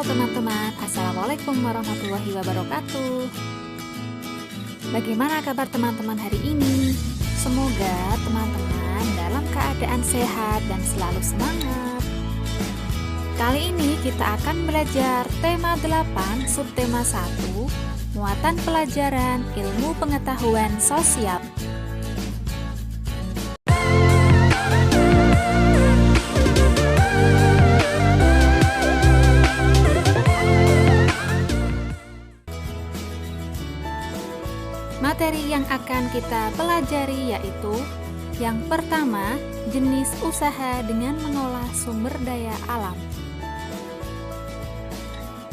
teman-teman, Assalamualaikum warahmatullahi wabarakatuh. Bagaimana kabar teman-teman hari ini? Semoga teman-teman dalam keadaan sehat dan selalu semangat. Kali ini kita akan belajar tema 8, subtema 1, muatan pelajaran ilmu pengetahuan sosial. Materi yang akan kita pelajari yaitu yang pertama, jenis usaha dengan mengolah sumber daya alam.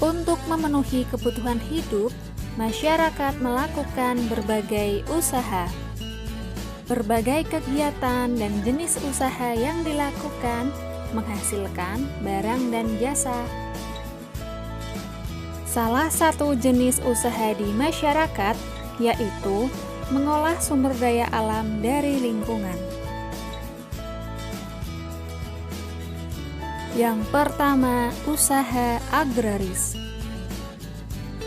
Untuk memenuhi kebutuhan hidup, masyarakat melakukan berbagai usaha. Berbagai kegiatan dan jenis usaha yang dilakukan menghasilkan barang dan jasa. Salah satu jenis usaha di masyarakat yaitu mengolah sumber daya alam dari lingkungan. Yang pertama, usaha agraris.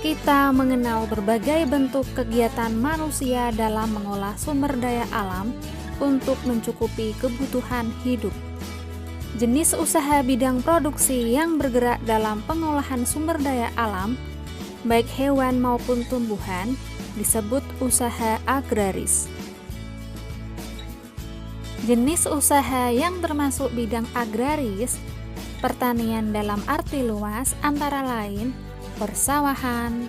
Kita mengenal berbagai bentuk kegiatan manusia dalam mengolah sumber daya alam untuk mencukupi kebutuhan hidup. Jenis usaha bidang produksi yang bergerak dalam pengolahan sumber daya alam, baik hewan maupun tumbuhan, disebut usaha agraris. Jenis usaha yang termasuk bidang agraris, pertanian dalam arti luas antara lain persawahan,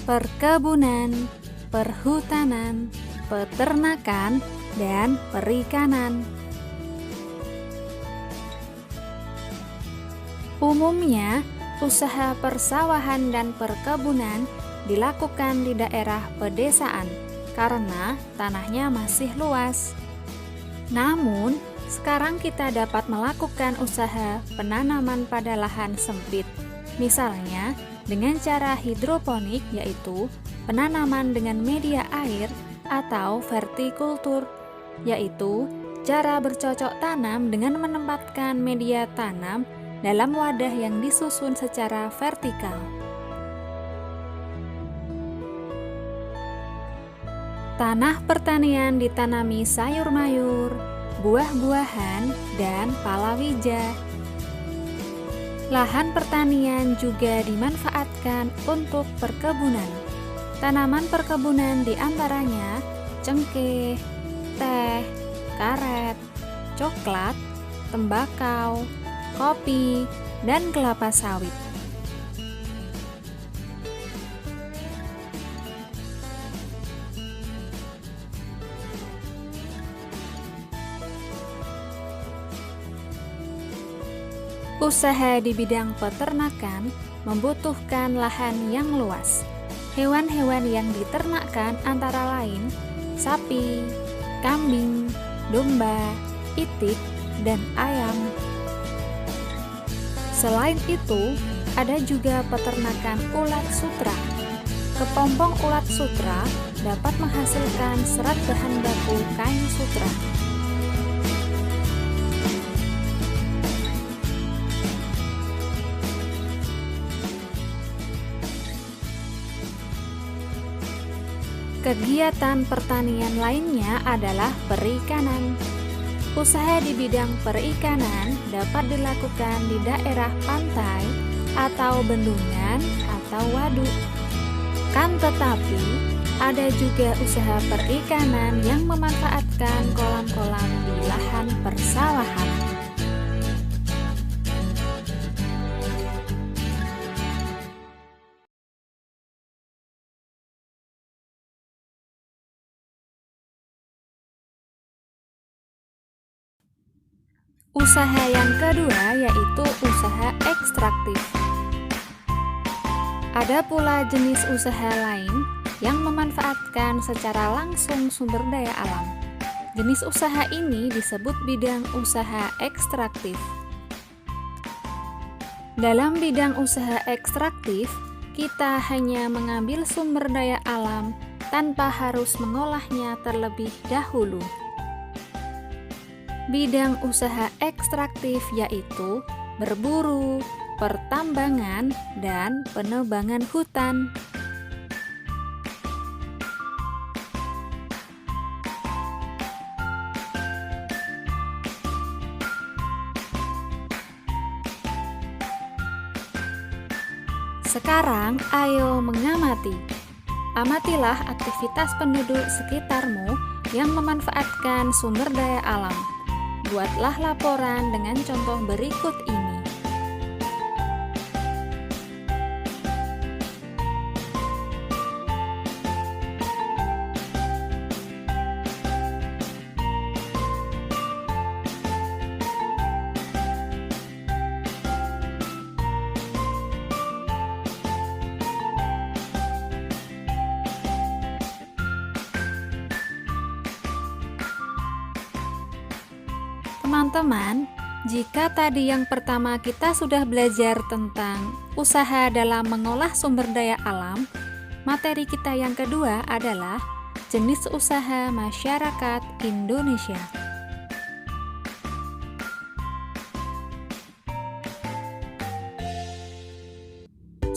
perkebunan, perhutanan, peternakan, dan perikanan. Umumnya, usaha persawahan dan perkebunan dilakukan di daerah pedesaan karena tanahnya masih luas. Namun, sekarang kita dapat melakukan usaha penanaman pada lahan sempit. Misalnya, dengan cara hidroponik yaitu penanaman dengan media air atau vertikultur, yaitu cara bercocok tanam dengan menempatkan media tanam dalam wadah yang disusun secara vertikal. Tanah pertanian ditanami sayur mayur, buah-buahan, dan palawija. Lahan pertanian juga dimanfaatkan untuk perkebunan. Tanaman perkebunan diantaranya cengkeh, teh, karet, coklat, tembakau, kopi, dan kelapa sawit. Usaha di bidang peternakan membutuhkan lahan yang luas. Hewan-hewan yang diternakkan antara lain sapi, kambing, domba, itik, dan ayam. Selain itu, ada juga peternakan ulat sutra. Kepompong ulat sutra dapat menghasilkan serat bahan baku kain sutra. Kegiatan pertanian lainnya adalah perikanan. Usaha di bidang perikanan dapat dilakukan di daerah pantai atau bendungan atau waduk. Kan tetapi, ada juga usaha perikanan yang memanfaatkan kolam-kolam di lahan persawahan. Usaha yang kedua yaitu usaha ekstraktif. Ada pula jenis usaha lain yang memanfaatkan secara langsung sumber daya alam. Jenis usaha ini disebut bidang usaha ekstraktif. Dalam bidang usaha ekstraktif, kita hanya mengambil sumber daya alam tanpa harus mengolahnya terlebih dahulu. Bidang usaha ekstraktif yaitu berburu, pertambangan, dan penebangan hutan. Sekarang, ayo mengamati. Amatilah aktivitas penduduk sekitarmu yang memanfaatkan sumber daya alam. Buatlah laporan dengan contoh berikut ini. Teman-teman, jika tadi yang pertama kita sudah belajar tentang usaha dalam mengolah sumber daya alam, materi kita yang kedua adalah jenis usaha masyarakat Indonesia.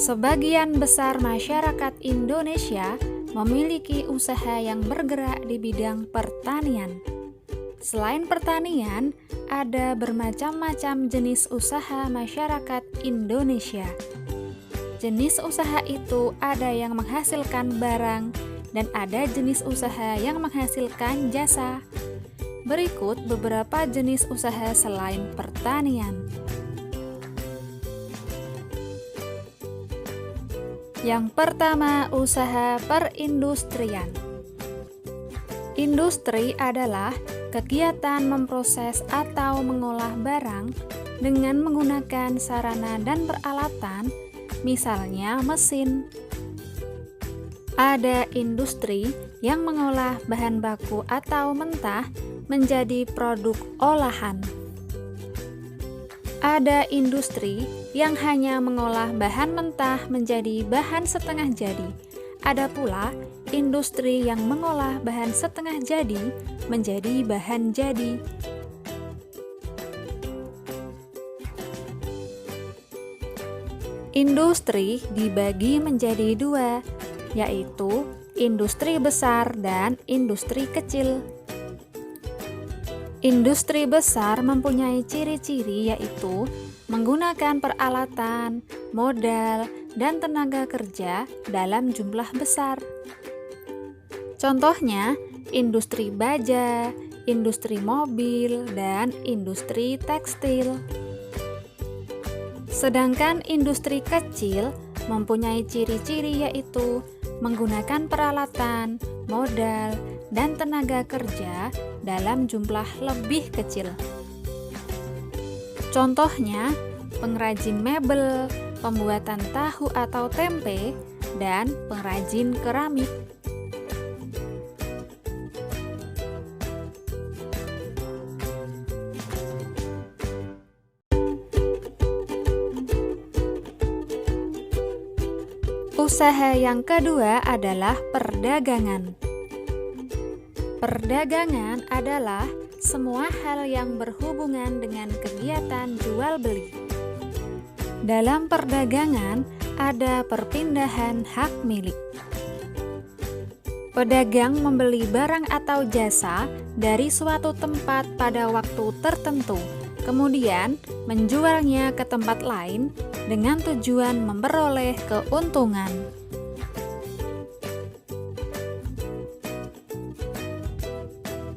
Sebagian besar masyarakat Indonesia memiliki usaha yang bergerak di bidang pertanian. Selain pertanian, ada bermacam-macam jenis usaha masyarakat Indonesia. Jenis usaha itu ada yang menghasilkan barang dan ada jenis usaha yang menghasilkan jasa. Berikut beberapa jenis usaha selain pertanian. Yang pertama, usaha perindustrian. Industri adalah kegiatan memproses atau mengolah barang dengan menggunakan sarana dan peralatan, misalnya mesin. Ada industri yang mengolah bahan baku atau mentah menjadi produk olahan. Ada industri yang hanya mengolah bahan mentah menjadi bahan setengah jadi. Ada pula industri yang mengolah bahan setengah jadi menjadi bahan jadi. Industri dibagi menjadi dua, yaitu industri besar dan industri kecil. Industri besar mempunyai ciri-ciri yaitu menggunakan peralatan, modal, dan tenaga kerja dalam jumlah besar. Contohnya, industri baja, industri mobil, dan industri tekstil. Sedangkan industri kecil mempunyai ciri-ciri yaitu menggunakan peralatan, modal, dan tenaga kerja dalam jumlah lebih kecil. Contohnya, pengrajin mebel, pembuatan tahu atau tempe, dan pengrajin keramik. Usaha yang kedua adalah perdagangan. Perdagangan adalah semua hal yang berhubungan dengan kegiatan jual beli. Dalam perdagangan ada perpindahan hak milik. Pedagang membeli barang atau jasa dari suatu tempat pada waktu tertentu, kemudian menjualnya ke tempat lain dengan tujuan memperoleh keuntungan.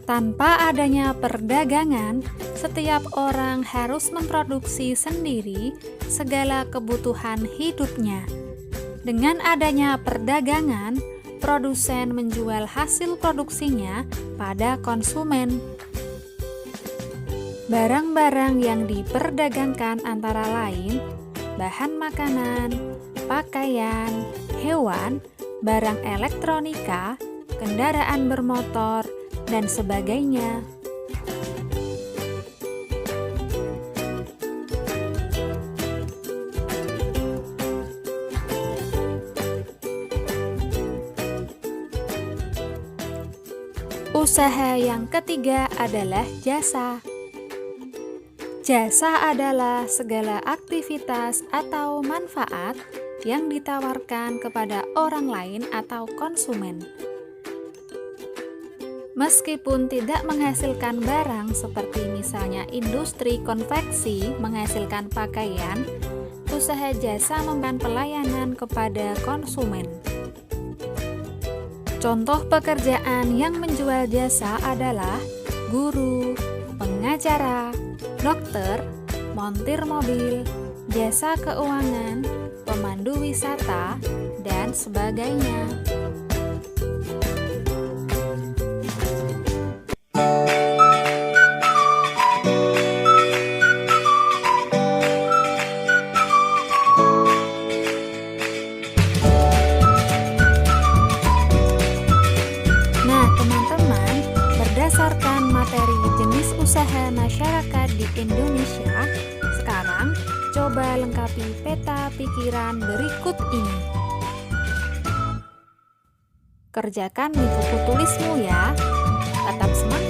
Tanpa adanya perdagangan, setiap orang harus memproduksi sendiri segala kebutuhan hidupnya. Dengan adanya perdagangan, produsen menjual hasil produksinya pada konsumen. Barang-barang yang diperdagangkan antara lain bahan makanan, pakaian, hewan, barang elektronika, kendaraan bermotor, dan sebagainya. Usaha yang ketiga adalah jasa. Jasa adalah segala aktivitas atau manfaat yang ditawarkan kepada orang lain atau konsumen. Meskipun tidak menghasilkan barang seperti misalnya industri konveksi menghasilkan pakaian, usaha jasa memberikan pelayanan kepada konsumen. Contoh pekerjaan yang menjual jasa adalah guru, pengacara, dokter, montir mobil, jasa keuangan, pemandu wisata, dan sebagainya. Berdasarkan materi jenis usaha masyarakat di Indonesia, sekarang coba lengkapi peta pikiran berikut ini. Kerjakan di buku tulismu ya. Tetap semangat!